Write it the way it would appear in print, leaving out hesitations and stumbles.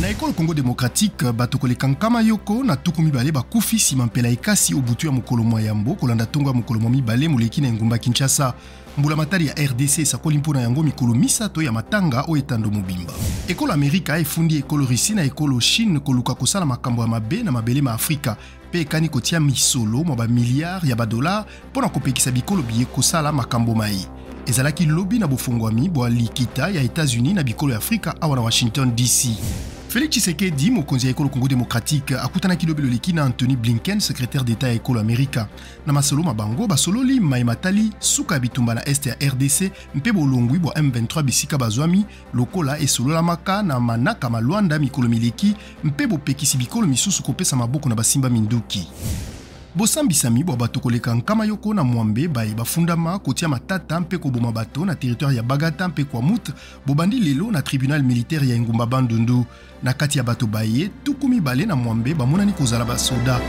Na ekolo Congo démocratique bato koleka nkama yoko na tuku mibale bakufi nsima mpela ekasi obutu ya mokolo mwa yambo kolanda tongo ya mokolo mwa mibale moleki na engumba Kinshasa. Mbula matari ya RDC esakoli mpona yango mikolo misato ya matanga o etando mobimba. Ekolo Amerika efundi ekolo Russie na ekolo Chine koluka kosala makambo ya mabe na mabele ma Afrika pe ekani kotia misolo mwa ba milliard ya badolar mpona kopekisa bikolo biye kosala makambo mai. Ezalaki lobi na bofungwami bwa likita ya États-Unis na bikolo ya Afrika awa na Washington DC. Félix Tshisekedi, mokonzi ya ekolo Congo démocratique, akutanaki lobi loleki na Anthony Blinken, secrétaire d'État ya ekolo Amerika. Na masolo mabango basololi maimatali suka bitumba na este ya RDC mpe bolongwi bwa M23 bisika bazwami lokola esolola maka na manaka malwanda mikolo mileki mpe bopekisi bikolo misusu kopesa maboko na basimba minduki. Bosambisami bwa bato koleka nkama yoko na mwambe baye bafundama kotia matata mpe koboma bato na territoire ya Bagata mpe kwa Mut bobandi lelo na tribunal militaire ya Engumba Bandundu na kati ya bato baye tukumi bale na mwambe bamonani kozala basoda.